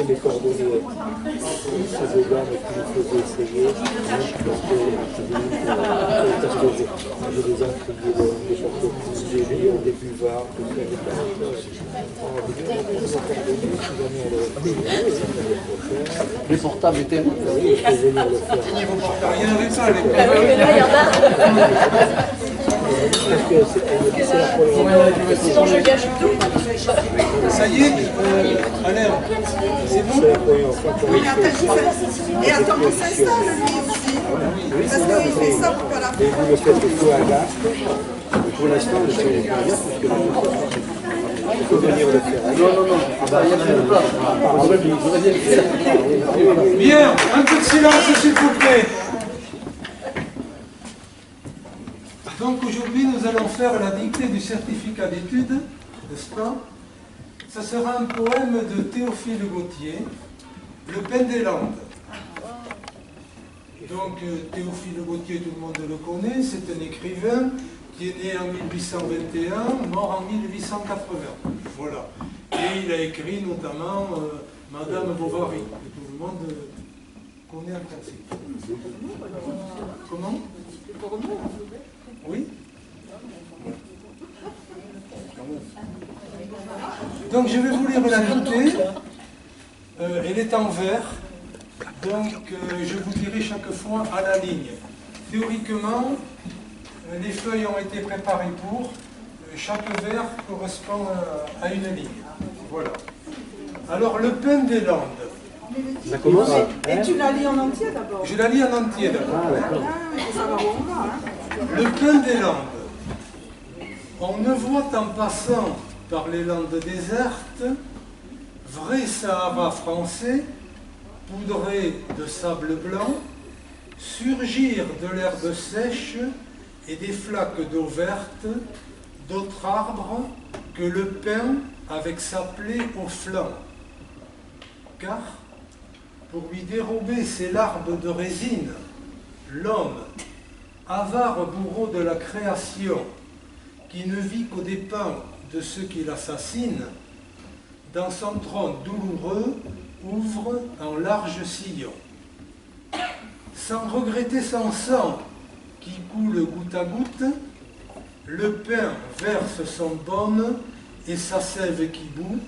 donne les coordonnées ces deux dames qui nous faisaient essayer, parce que j'ai des intrigués, des porteurs, des buvards, tout ça, des caractères. Les portables étaient... Oui, il faut venir le faire. Rien avec ça, les Sinon je gâche tout. Ça y est, Alain, c'est bon? Et attends qu'il s'installe lui aussi. Parce qu'il fait ça pour qu'à la fin. Et vous le faites plutôt à gaz. Pour l'instant, je ne sais pas dire, parce que il faut venir le faire. Non, il y a plus de place. Bien, un peu de silence s'il vous plaît. Donc aujourd'hui nous allons faire la dictée du certificat d'études, n'est-ce pas? Ce sera un poème de Théophile Gautier, Le Pain des Landes. Donc Théophile Gautier, tout le monde le connaît, c'est un écrivain qui est né en 1821, mort en 1880. Voilà. Et il a écrit notamment Madame Bovary, que tout le monde connaît en principe. Comment? Oui. Donc je vais vous lire la dictée. Elle est en vers. Donc je vous dirai chaque fois à la ligne. Théoriquement, les feuilles ont été préparées pour. Chaque vers correspond à une ligne. Voilà. Alors le pain des Landes. Ça commence. Et tu la lis en entier d'abord? Je la lis en entier d'abord. Ah, ça va où on va, hein? Le pain des Landes. On ne voit en passant par les landes désertes, vrai Sahara français, poudré de sable blanc, surgir de l'herbe sèche et des flaques d'eau verte, d'autres arbres que le pin avec sa plaie au flanc. Car, pour lui dérober ses larmes de résine, l'homme, avare bourreau de la création, qui ne vit qu'aux dépens de ceux qui l'assassinent, dans son trône douloureux, ouvre un large sillon. Sans regretter son sang qui coule goutte à goutte, le pain verse son baume et sa sève qui bout,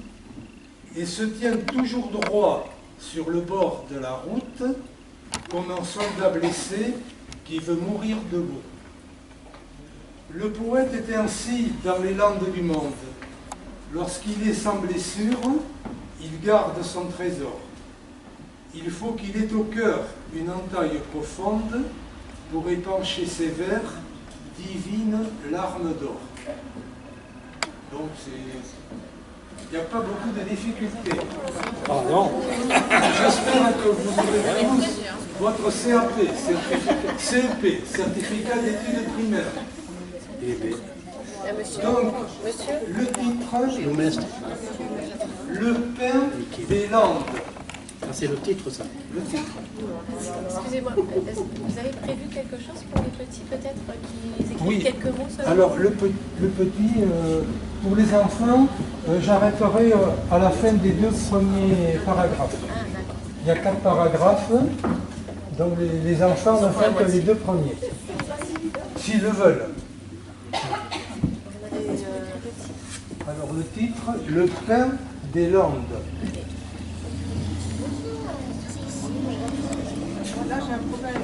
et se tient toujours droit sur le bord de la route, comme un soldat blessé qui veut mourir debout. Le poète était ainsi dans les landes du monde. Lorsqu'il est sans blessure, il garde son trésor. Il faut qu'il ait au cœur une entaille profonde pour épancher ses vers, divines larmes d'or. Donc il n'y a pas beaucoup de difficultés. Ah non. J'espère que vous aurez tous votre CAP, CEP, certificat d'études primaires. Donc, le titre, Le pain des Landes. Ah, c'est le titre, ça. Le titre. Excusez-moi, vous avez prévu quelque chose pour les petits peut-être qui écrivent Oui. quelques mots seulement? Alors, le petit, pour les enfants, j'arrêterai à la fin des 2 premiers paragraphes. Ah, d'accord. Il y a 4 paragraphes, donc les enfants ne font que les 2 premiers, s'ils le veulent. Alors le titre, Le pain des Landes. Là, j'ai un problème.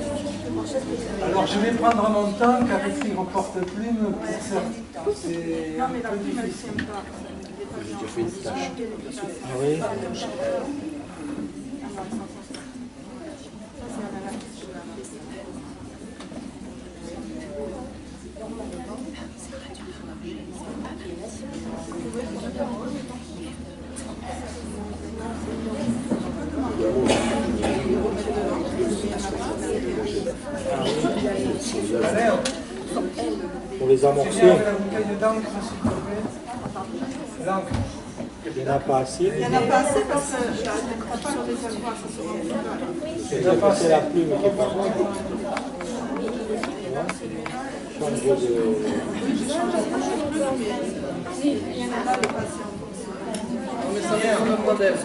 Alors je vais prendre mon temps car écrire au porte-plume, pour ça, c'est Non, un mais la peu plume, elle difficile. tient pas. J'ai fait une tâche. Ah oui. Pour les amorcer, La bouteille d'encre, s'il te plaît. L'encre. il n'y en a pas assez. Il n'y en a pas assez parce que t'as pas le réservoir, ça se rend. C'est la plume qui est pas bonne. Changer de... mais ça dépend le modèle.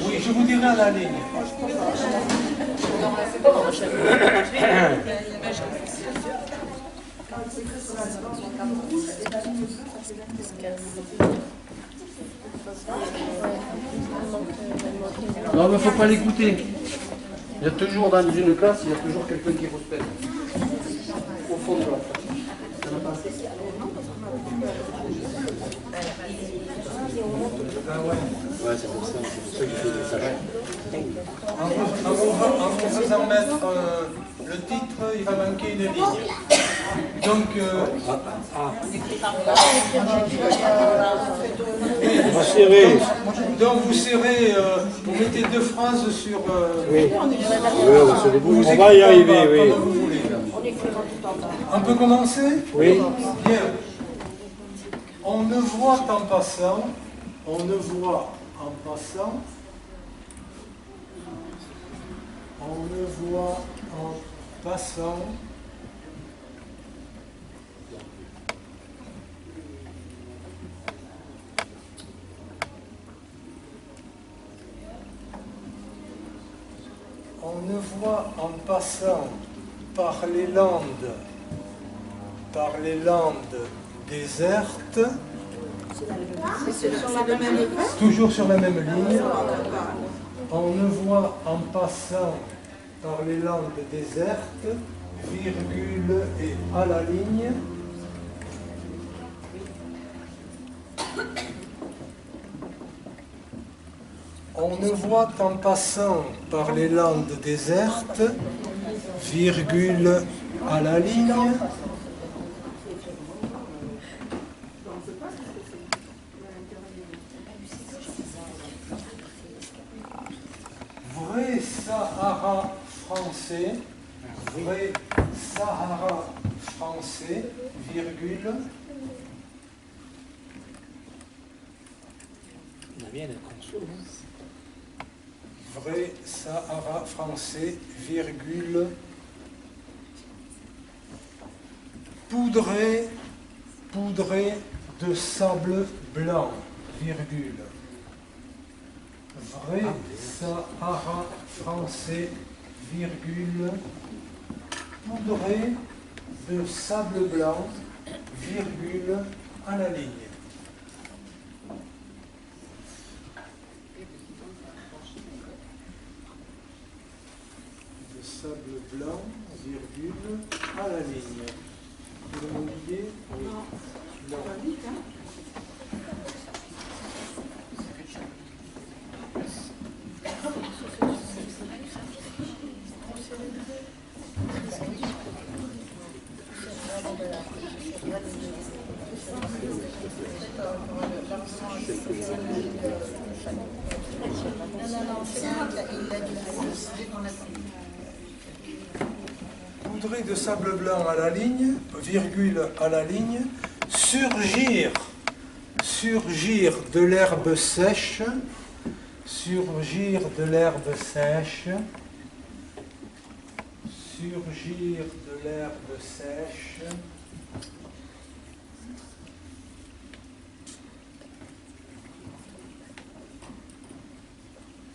Oui, je vous dirai à la ligne. Non, mais il ne faut pas l'écouter. Il y a toujours dans une classe, il y a toujours quelqu'un qui respecte. Au fond de la classe. Ouais, c'est pour ça que je fais des messages. En vous faisant mettre le titre, il va manquer une ligne. Donc, On va serrer. donc vous serrez, vous mettez 2 phrases sur... Oui, on va y arriver, oui. Comme vous voulez. On peut commencer? Oui. Bien. On ne voit en passant, on ne voit en passant, on ne voit en passant, on ne voit en passant par les landes désertes, toujours sur la même ligne, on ne voit en passant par les landes désertes, virgule et à la ligne, on ne voit en passant par les landes désertes, virgule à la ligne, vrai Sahara français, vrai Sahara français, virgule, On a bien la console. vrai Sahara français, virgule, poudré de sable blanc, virgule. Vrai Sahara français, virgule, poudré de sable blanc, virgule, à la ligne. De sable blanc, virgule, à la ligne. Vous m'oubliez? Oui. Non. Poudré de sable blanc à la ligne, virgule à la ligne, surgir de l'herbe sèche, surgir de l'herbe sèche, surgir de l'herbe sèche,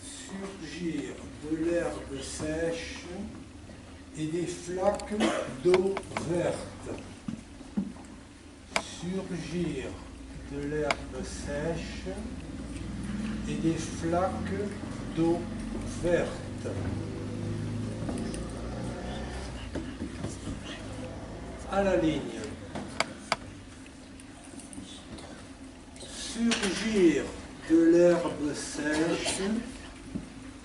surgir de l'herbe sèche et des flaques d'eau verte. Surgir de l'herbe sèche et des flaques d'eau verte. À la ligne. Surgir de l'herbe sèche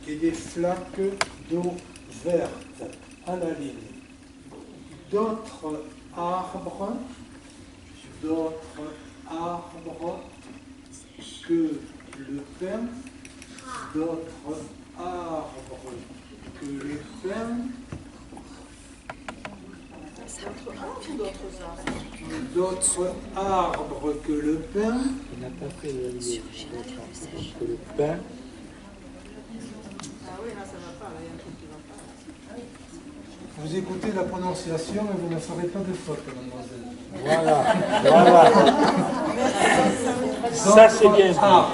et des flaques d'eau verte. À la ligne. D'autres arbres que le pin, d'autres arbres que le pin, d'autres arbres que le pin, Il n'a pas fait le pain. pas, là, il y a un truc qui va pas. Vous écoutez la prononciation et vous ne ferez pas de faute, mademoiselle. Voilà, voilà. Ça, c'est bien. A.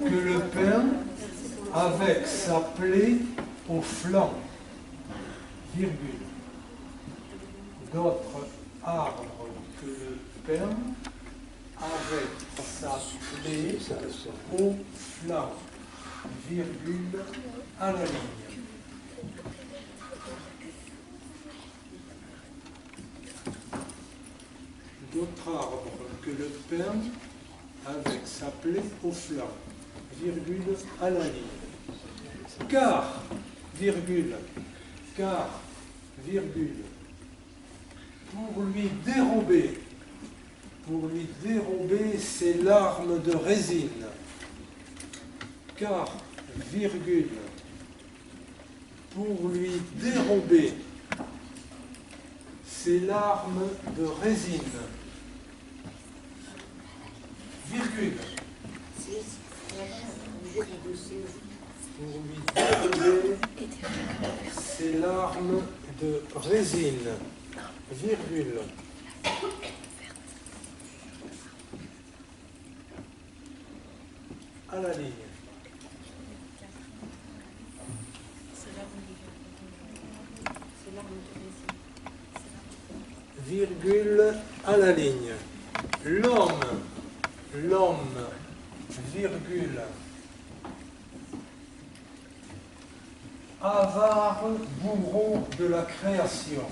Que le pain avec sa plaie au flanc, virgule. D'autres arbres que le pain avec sa plaie au flanc, virgule, à la ligne. D'autres arbres que le pain avec sa plaie au flanc, virgule, à la ligne. Car, virgule, pour lui dérober ses larmes de résine. Car, virgule, pour lui dérober ses larmes de résine. Virgule. Pour lui dérober ses larmes de résine. Virgule. À la ligne. Virgule à la ligne. L'homme, virgule, avare, bourreau de la création.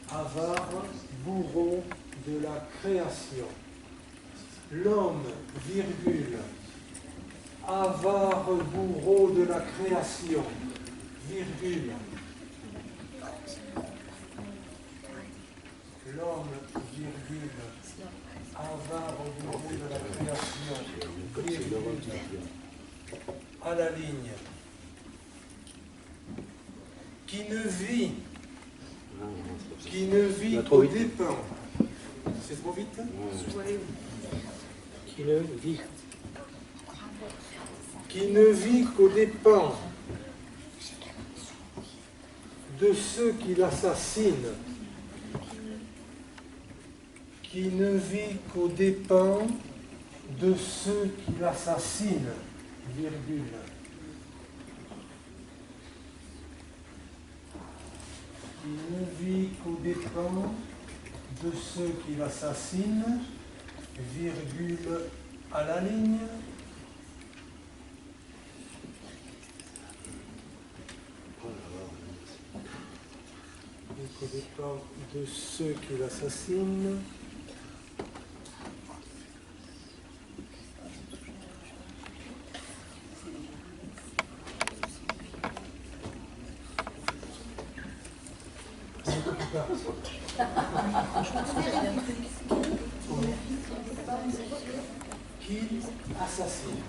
Avare, bourreau de la création. L'homme, virgule, avare, bourreau de la création, virgule. L'homme, virgule, avare, bourreau de la création, virgule, à la ligne. Qui ne vit qu'aux dépens. C'est trop vite? Qui ne vit qu'aux dépens de ceux qui l'assassinent. Qui ne vit qu'aux dépens de ceux qui l'assassinent, virgule. Qui ne vit qu'aux dépens de ceux qui l'assassinent, virgule, à la ligne. Et qu'aux dépens de ceux qui l'assassinent, qui assassine.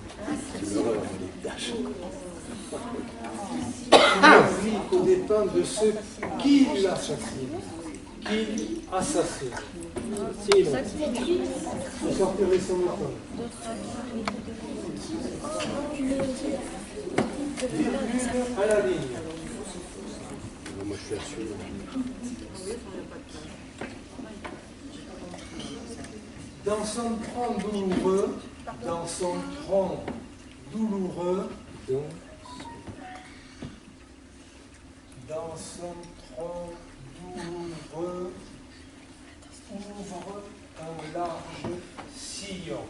Qui vit qu'aux dépens de ceux qui l'assassinent. Qui assassine. Vous sortirez son méthode. Virgule à la ligne. Moi, je suis assuré. Dans son tronc douloureux, dans son tronc douloureux, dans son tronc douloureux, ouvre un large sillon.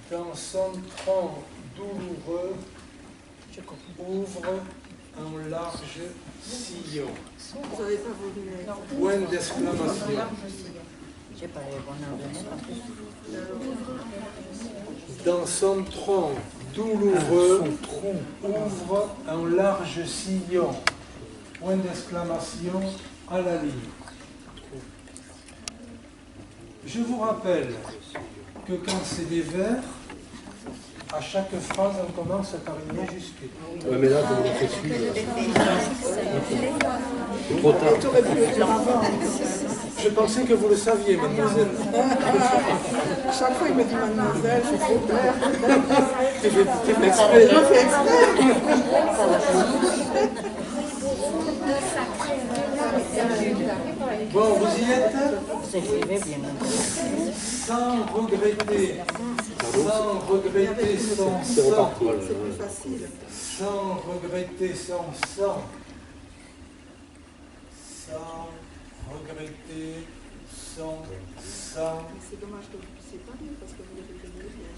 Dans son tronc douloureux, ouvre un large sillon. Vous n'avez pas voulu. Point d'exclamation. Dans son tronc douloureux, ouvre un large sillon. Point d'exclamation à la ligne. Je vous rappelle que quand c'est des vers, À chaque phrase, on commence par une majuscule. Ouais, mais là, vous le faites suivre. Trop tard. Tu aurais pu le dire avant. Je pensais que vous le saviez, mademoiselle. Chaque fois, il me dit mademoiselle, c'est trop clair. J'ai fait exprès. Je fais exprès. Bon, vous y êtes? Sans regretter son C'est sang. reparti. C'est plus facile. Sans regretter son sang. Sans regretter son sang. C'est dommage que vous ne puissiez pas lire parce que vous l'avez donné bien.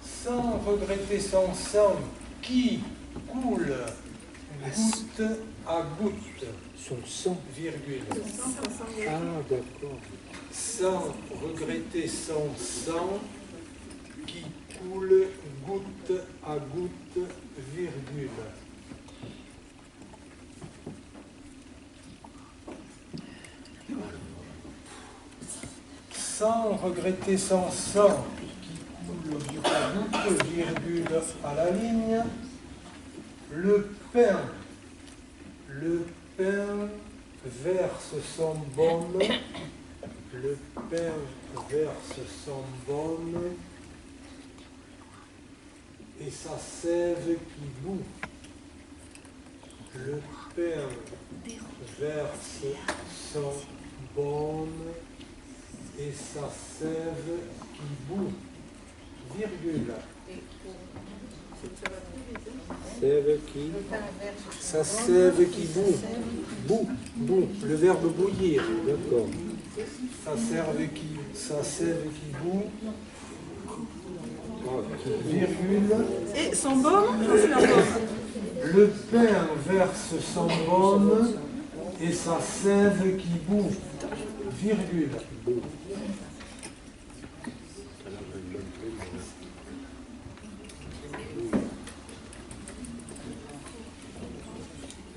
Sans regretter son sang qui coule goutte à goutte, Son sang. virgule. Ah, d'accord. Sans regretter son sang qui coule goutte à goutte, virgule. Sans regretter son sang qui coule goutte à goutte, virgule à la ligne, le pain verse son baume, le pain verse son baume, et sa sève qui bout. Le pain verse son baume, et sa sève qui bout. Virgule. Sève qui. Sa sève qui bout. Bout. Le verbe bouillir. D'accord. Sa sève qui bout. Virgule. Et son baume, c'est un baume. Le pain verse son baume et sa sève qui bout. Virgule.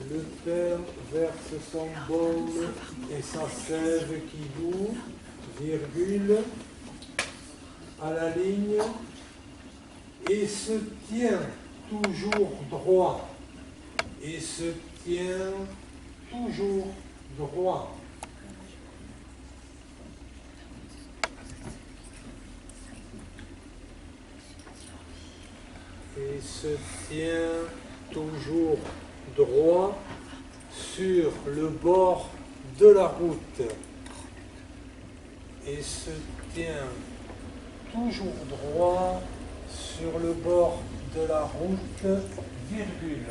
Le pain verse son baume et sa sève qui bout, virgule, à la ligne, et se tient toujours droit. Et se tient toujours droit. Et se tient toujours droit sur le bord de la route. Et se tient toujours droit sur le bord de la route, virgule.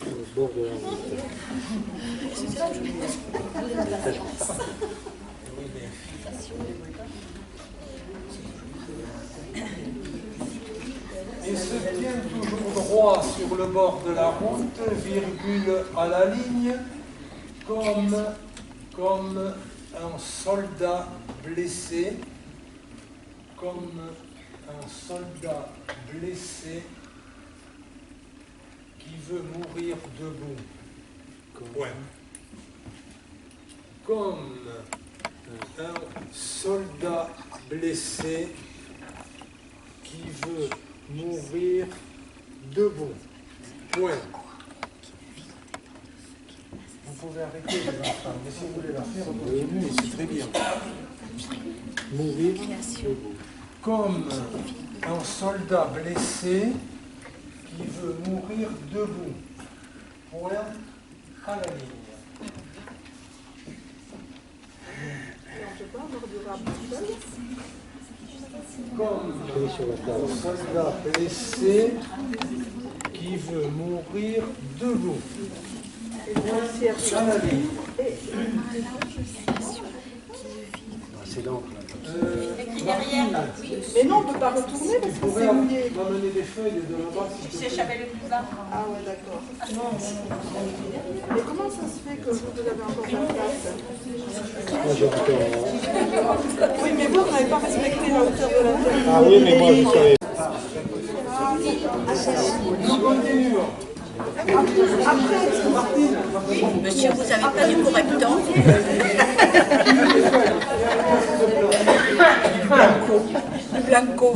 Sur le bord de la route. Et se tient toujours droit sur le bord de la route, virgule à la ligne, comme un soldat blessé, qui veut mourir debout. Point. Comme un soldat blessé qui veut mourir debout. Point. Vous pouvez arrêter les enfants, mais si vous voulez la faire, continuez, c'est très bien. Mourir debout. Comme un soldat blessé qui veut mourir debout. Point à la ligne. Je peux avoir du rabouchage. Comme un soldat blessé qui veut mourir debout. Et bien, si À la ligne. C'est l'encre. Mais non, on ne peut pas retourner parce Vous que pouvez c'est mouillé. m'amener des feuilles de là-bas si vous plaît. Ah ouais, d'accord. Mais comment ça se fait que vous avez encore la place? Moi, j'ai encore. Oui, mais vous n'avez pas respecté la hauteur de la tête. Ah oui, mais moi, je savais. Monsieur, vous n'avez pas du correcteur? Blanco.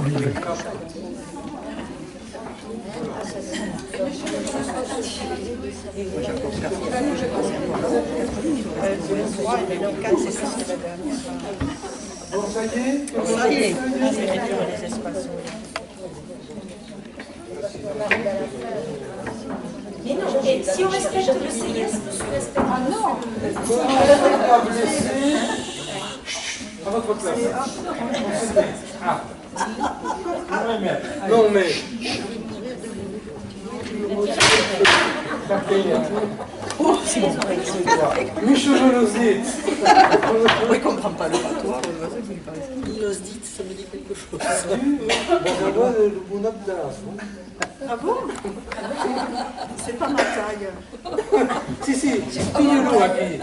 Bon, ça y est? Ça y est, l'écriture des espaces. Mais non, et si on respecte le CS, monsieur respecte. Ah non. Comment pas blessé? À votre place. Ah. Non, mais. Mes cheveux l'osdite. Oui, il ne comprend pas le patois. L'osdite, ça me dit quelque chose. On voit le bon abdas. Ah bon? C'est pas ma taille. Si, si, pillez-le aquí.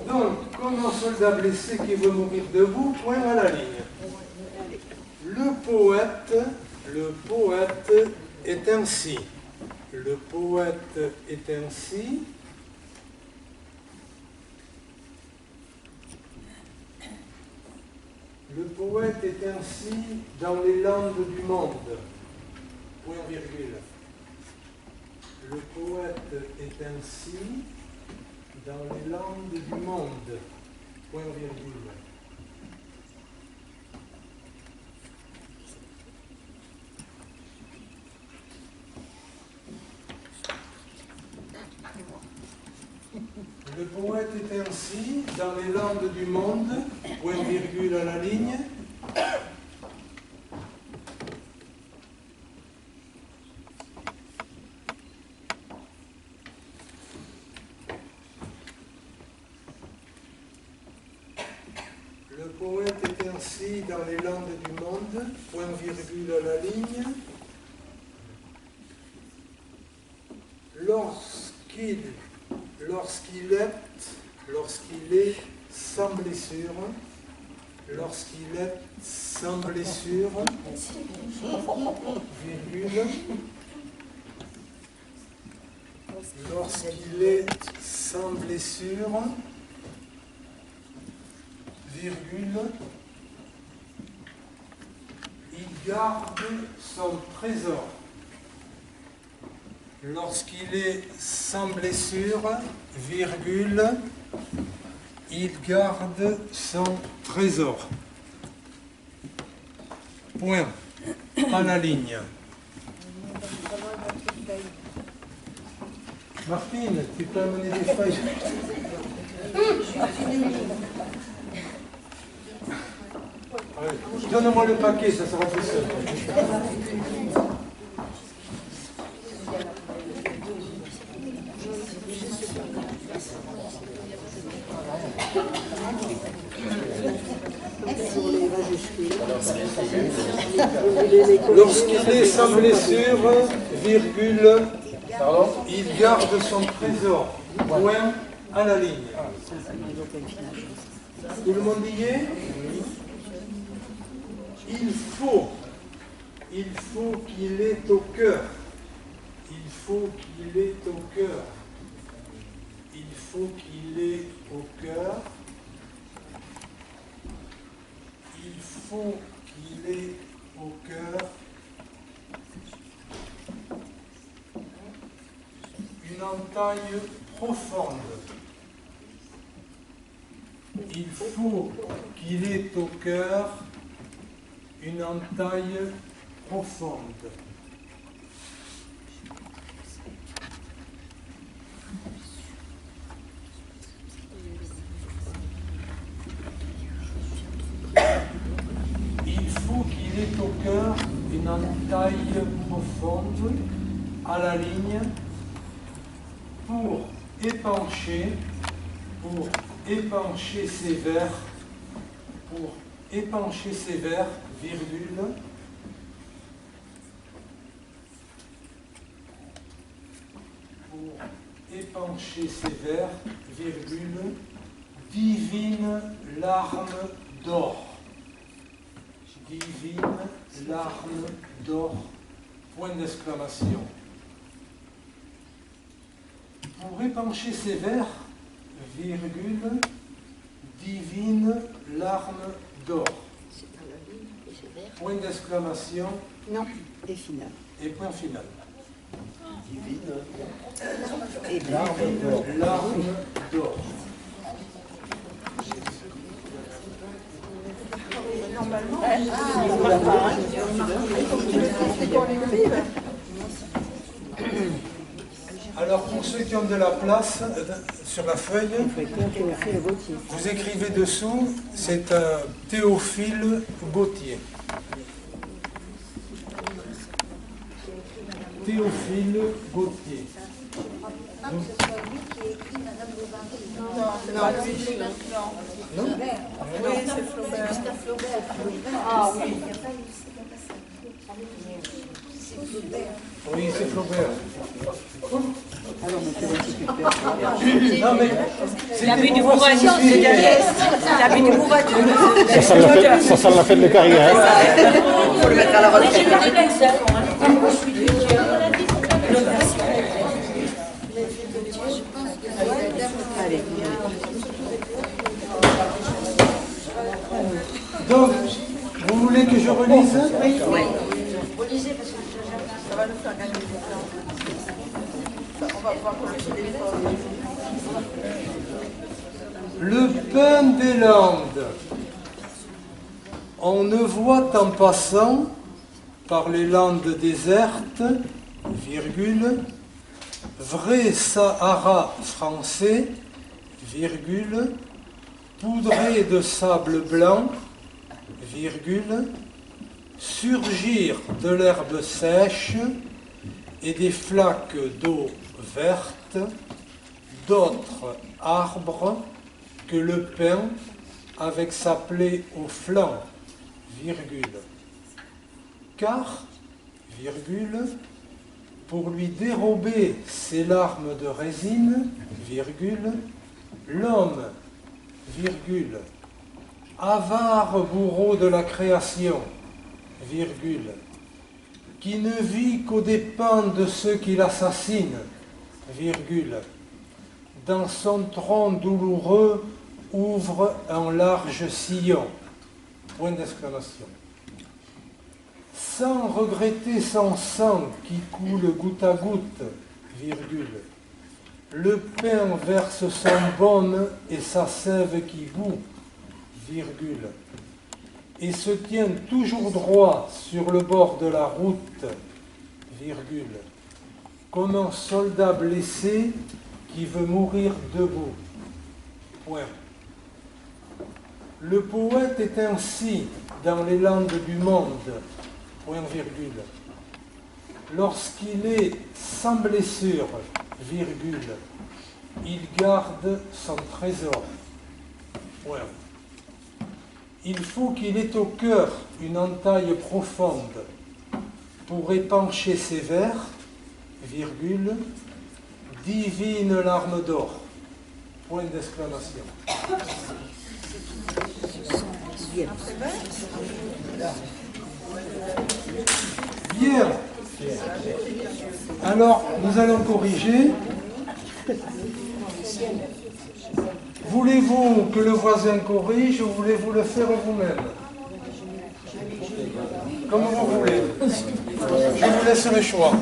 Donc, comme un soldat blessé qui veut mourir debout, point à la ligne. Le poète est ainsi. Le poète est ainsi. Le poète est ainsi dans les landes du monde. Point virgule. Le poète est ainsi dans les landes du monde. Point virgule. Le poète est ainsi dans les landes du monde. Point virgule à la ligne. Le poète est ainsi dans les landes du monde, point virgule à la ligne, lorsqu'il est sans blessure, virgule, lorsqu'il est sans blessure, virgule, il garde son trésor. Lorsqu'il est sans blessure, virgule, il garde son trésor. Point. À la ligne. Martine, tu peux amener des feuilles? Donne-moi le paquet, ça sera plus simple. Lorsqu'il est sans blessure, virgule, il garde son trésor. Point à la ligne. Tout le monde y est? Il faut qu'il ait au cœur. Il faut qu'il ait au cœur. Il faut qu'il ait au cœur. Il faut qu'il ait au cœur une entaille profonde. Il faut qu'il ait au cœur une entaille profonde. Il faut qu'il ait au cœur une entaille profonde à la ligne pour épancher ses vers, virgule, pour épancher ses vers, virgule, divine larme d'or. Divine larme d'or, point d'exclamation. Pour épancher ces vers, virgule, divine larme d'or. Point d'exclamation. Non, et final. Et point final. Et Larme d'or. Normalement, alors pour ceux qui ont de la place sur la feuille, vous écrivez dessous, c'est un Théophile Gautier. Théophile Gautier. Non. oui, c'est Flaubert. Ah oui. Oui, c'est Flaubert. Non, mais Il a bu du bourrage. Il a bu du bourrage. Ça sent la fin de carrière. il faut le mettre à la retraite. J'ai vu des belles œuvres. Moi, je suis du l'autre version. Allez. Donc, vous voulez que je relise? Oui. Ça va nous faire gagner du temps. On va pouvoir corriger les fautes. Le pain des Landes. On ne voit en passant par les landes désertes, virgule, vrai Sahara français, virgule, poudré de sable blanc, virgule, surgir de l'herbe sèche et des flaques d'eau verte, d'autres arbres que le pin avec sa plaie au flanc, virgule. Car, virgule, pour lui dérober ses larmes de résine, virgule, l'homme, virgule, avare bourreau de la création, virgule, qui ne vit qu'aux dépens de ceux qui l'assassinent, virgule, dans son tronc douloureux ouvre un large sillon, point d'exclamation. Sans regretter son sang qui coule goutte à goutte, virgule, le pain verse son baume et sa sève qui bout, virgule, et se tient toujours droit sur le bord de la route, virgule, comme un soldat blessé qui veut mourir debout, point. Le poète est ainsi dans les landes du monde, point virgule. Lorsqu'il est sans blessure, virgule, il garde son trésor, point. Il faut qu'il ait au cœur une entaille profonde pour épancher ses vers, virgule, divine larme d'or, point d'exclamation. Bien. Alors, nous allons corriger. Voulez-vous que le voisin corrige ou voulez-vous le faire vous-même? Comme vous voulez. Je vous laisse le choix.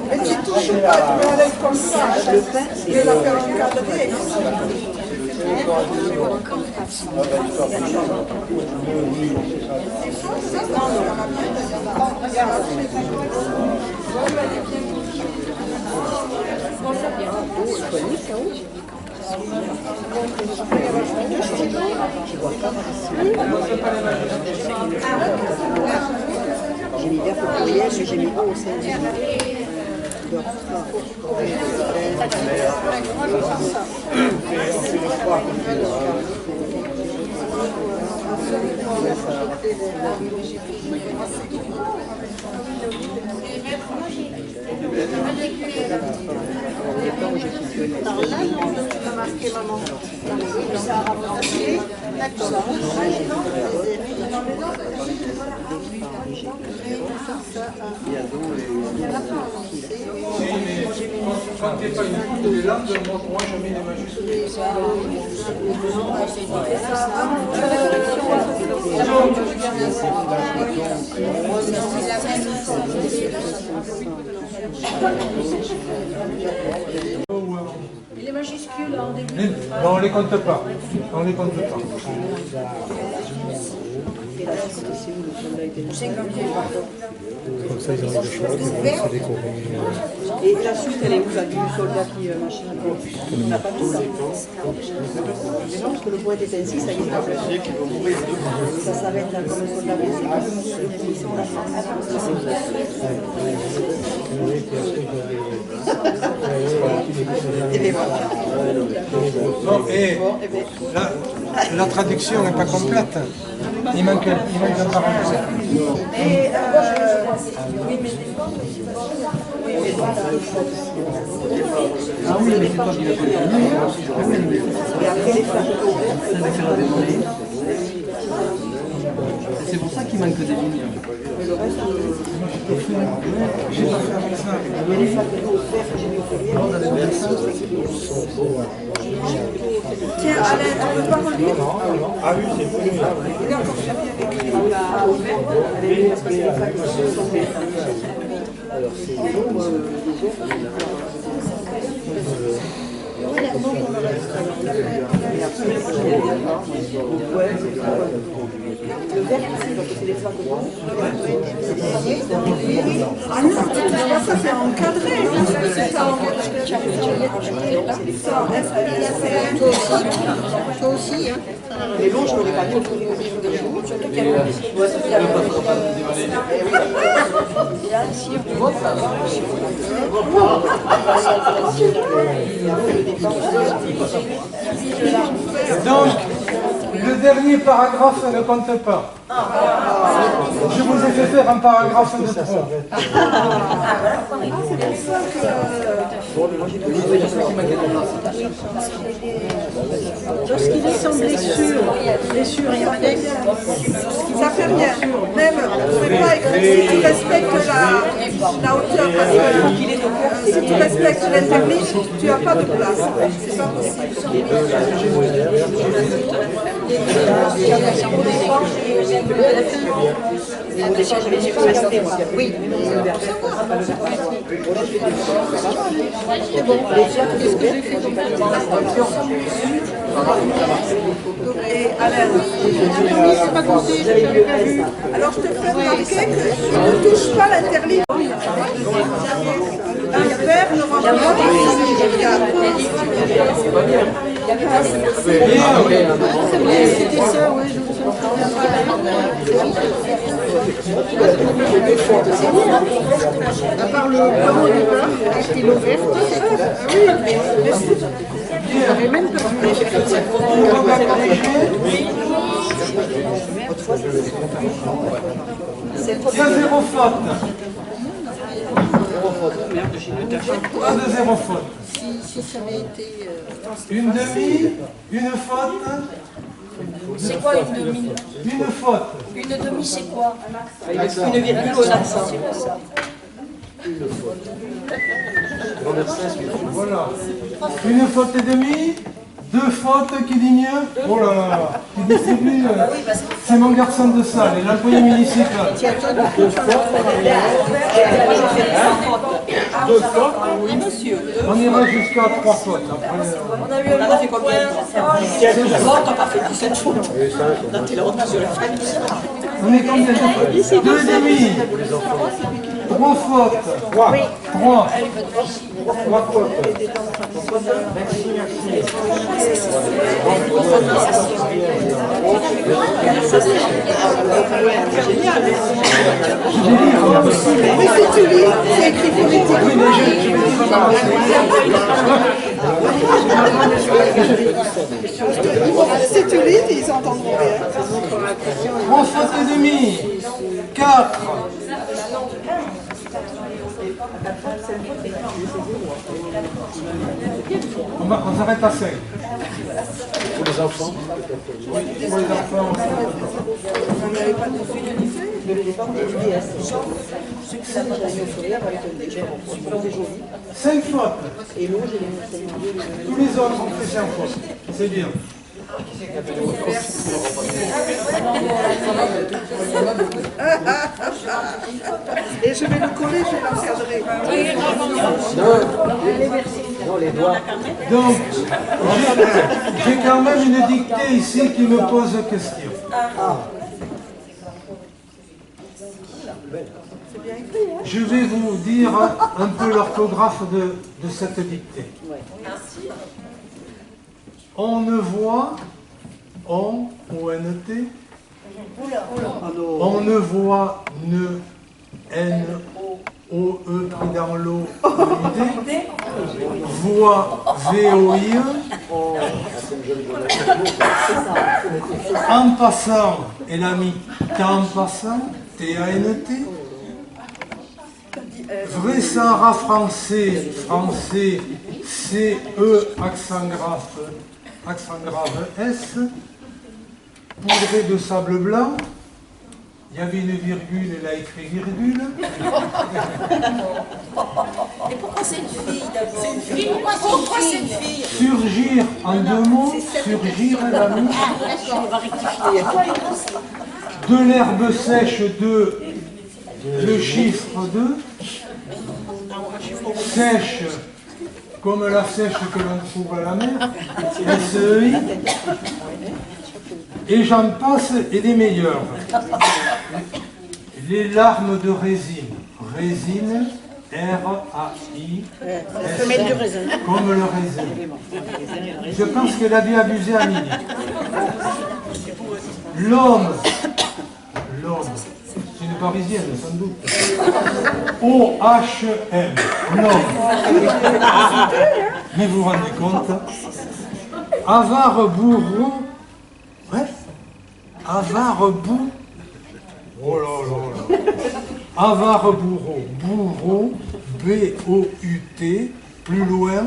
Mais tu touches pas, tu mets à l'aise comme ça. Tu veux la faire encadrer. J'ai mis vert au pluriel, mais j'ai mis O au singulier. Alors là, tu vas marquer maman. Ça a rapproché. D'accord. Si, mais quand tu n'es pas une coupe de langue, montre-moi jamais les majuscules. Et les majuscules en début. Non, on les compte pas. On les compte pas. Comme ça, ils ont le choix, c'est des corons. Et la suite, elle est où là, du soldat qui machin? On n'a pas tout ça. Mais non, parce que le poète est ainsi, ça y est. Ça s'arrête là comme le soldat blessé. Ils sont là. Et bien voilà. Bon, et la traduction n'est pas complète. Il manque un paragraphe. Et Ah oui, mais c'est toi qui l'as fait. C'est pour ça qu'il manque des lignes. tiens, Alain, tu peux pas relire? Ah oui, c'est plus. Il est encore jamais écrit. Alors, c'est l'ombre. le vert ici, donc c'est les flaques blanches. Ah non, tu touches pas ça, c'est encadré. C'est pas toi aussi, hein. Mais bon, je l'aurais pas dit au premier jour, surtout qu'il y a Donc, le dernier paragraphe ne compte pas. Je vous ai fait faire un paragraphe de trop. Lorsqu'il est sans blessure, il y a pas d'exemple. Ça fait rien. Même, on ne fait pas écrire si tu respectes la hauteur. Parce que si tu respectes l'interligne, tu n'as pas de place. C'est pas possible. Oui. Et Alain, alors je te fais remarquer que tu ne touches pas l'interligne. Là, il y a vert, normalement, il y a à part le blanc et le blanc, la stylo verte, j'avais même pas vu. Il y a zéro faute. Pas de zéro faute. Si ça avait été... Une demi, une faute, C'est quoi une demi? une faute. Une demi, c'est quoi? Une virgule au accent. Voilà. Une faute et demie, deux fautes qui dit mieux. Oh là là, qui distribue. C'est mon garçon de salle et l'employé municipal. Deux fois? Oui, monsieur. On ira jusqu'à trois fautes. Après, On a eu un fait combien? Bon, t'as pas fait 17 fois. Là, t'es la honte sur la famille. on est combien de fautes? Deux et demi. Trois fautes. Trois. Trois. Trois fautes. Mais si tu lis, c'est écrit politiquement. Si tu lis, ils entendront rien. demi, 4. On s'arrête à 5. Pour les enfants, Oui, pour les enfants. Vous n'avez pas de de départ des UDS. Ceux qui sont déjà mis au solaire avec un déchet, c'est joli. 5 fautes. Et l'eau, j'ai les montagnes. Tous les autres ont fait 5 fautes. C'est bien. Et je vais le coller, je vais l'encadrer. non, les doigts. Donc, j'ai quand même une dictée ici qui me pose question. Je vais vous dire un peu l'orthographe de cette dictée. On ne voit, O-N-T, on ne voit, ne, N-O-E pris dans l'eau, E-I-D, voit, V-O-I-E, en passant, elle a mis en passant, T-A-N-T, vrai Sahara français, français, C-E, accent grave S, poudré de sable blanc, il y avait une virgule, elle a écrit virgule. Mais pourquoi c'est une fille d'abord? C'est une fille. Pourquoi c'est une fille? Surgir en 2 mots, surgir elle a mis. D'accord, on va rectifier. De l'herbe sèche, de le chiffre 2, sèche comme la sèche que l'on trouve à la mer, S-E-I, et j'en passe et des meilleurs. Les larmes de résine, résine, R-A-I, comme le raisin. Je pense qu'elle a dû abuser à midi. L'homme, c'est une parisienne sans doute. O-H-M, l'homme. Mais vous vous rendez compte? Avare bourreau, ouais, avare bourreau. Oh là là là. Avare bourreau, bourreau, B-O-U-T, plus loin,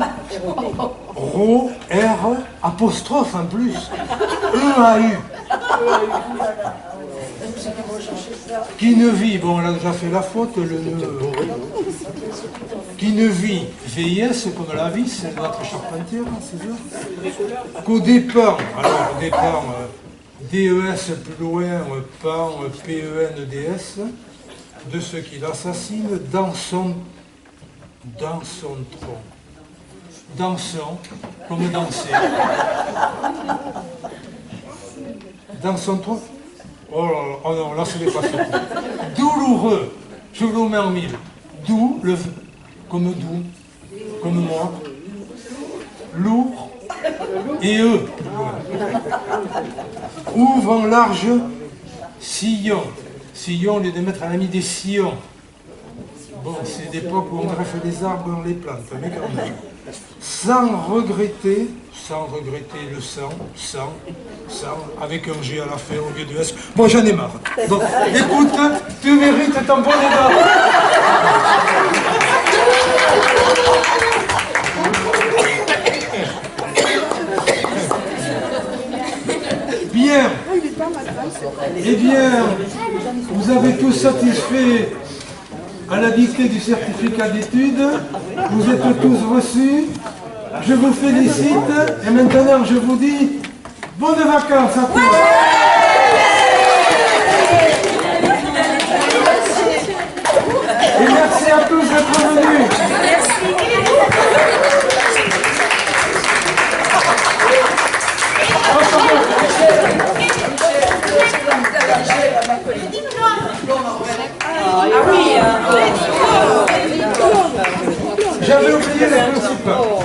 ro, R, apostrophe en plus, E-A-U. Qui ne vit, bon on a déjà fait la faute, le qui ne vit, VIS comme la vis, c'est notre charpentière, c'est ça. Qu'au départ, alors au départ, D-E-S plus loin, pan, P-E-N-D-S, de ceux qui l'assassinent dans son tronc. Dansant, comme danser. Dans son tronc. Oh là là, oh non, là c'est pas ça. Douloureux, je vous mets en mille. Doux, comme doux, comme moi. Lourd, et eux. Ouvre en large, sillon. Sillon, au lieu de mettre à l'ami des sillons. Bon, c'est l'époque où on greffe des arbres, on les plante, mais quand même. Sans regretter le sang, avec un G à la fin au lieu de S. Bon, j'en ai marre. Bon, écoute, tu mérites ton bon débat. Bien. Eh bien, vous avez tous satisfait à la dictée du certificat d'études. Vous êtes tous reçus. Je vous félicite. Et maintenant, je vous dis bonnes vacances à tous. Et merci à tous d'être venus. J'avais oublié les principaux.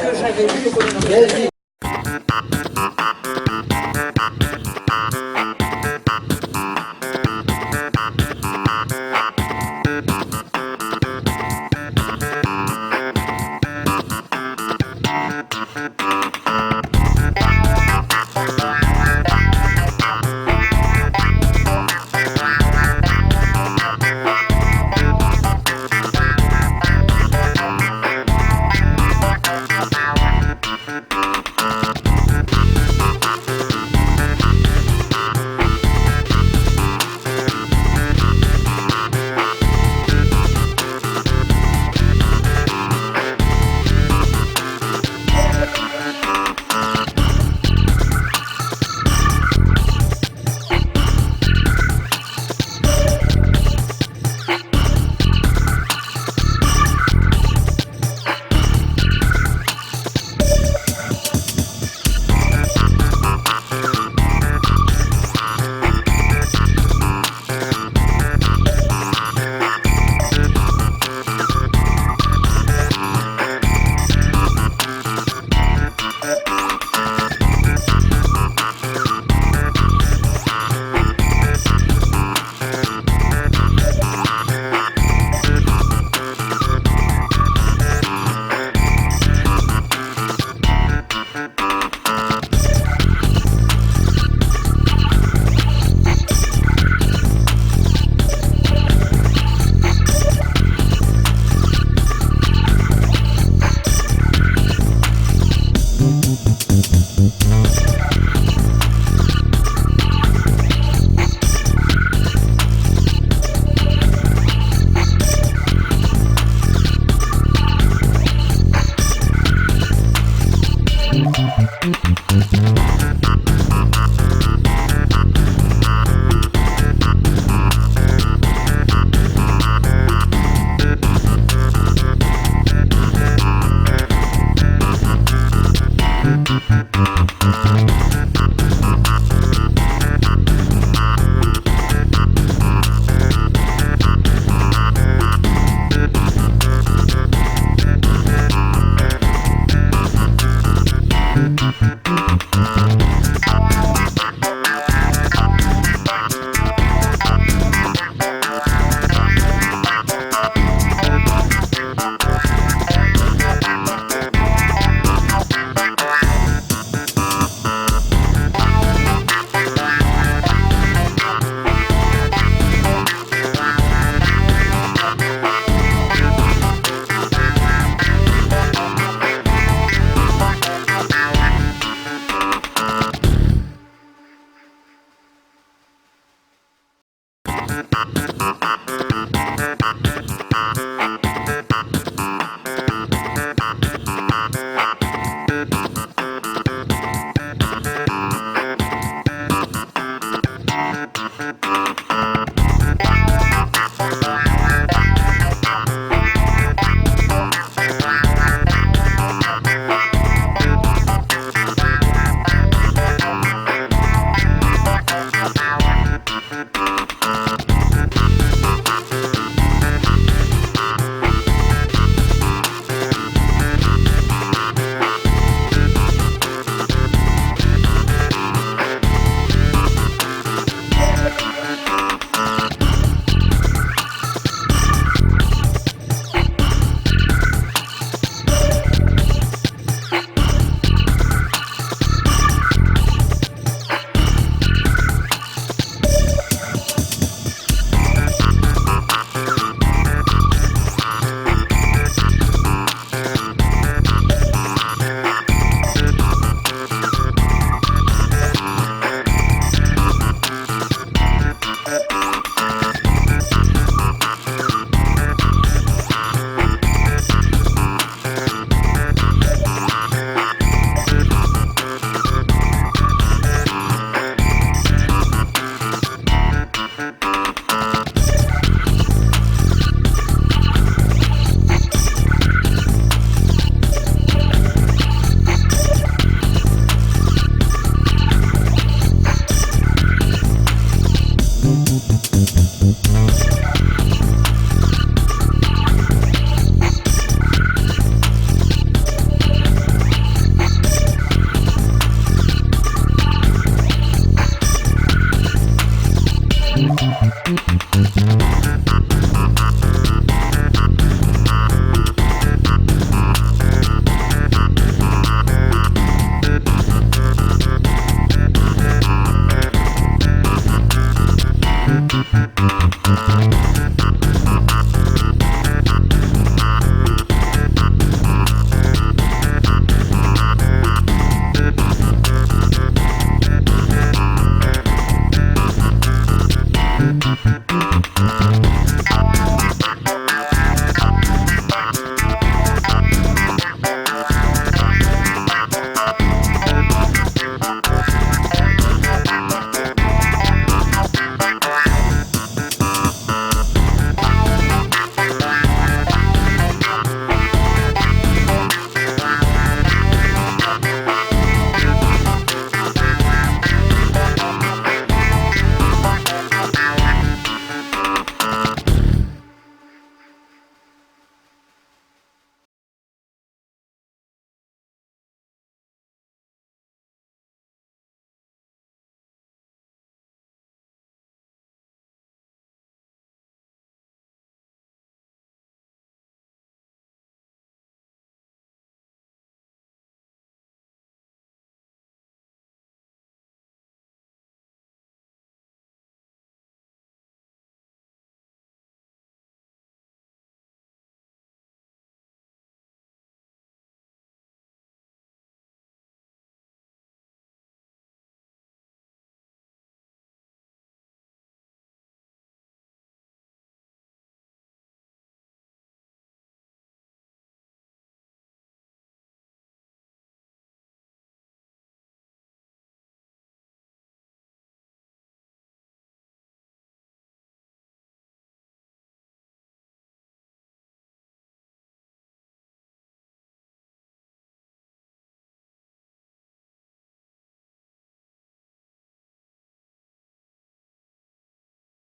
Thank you.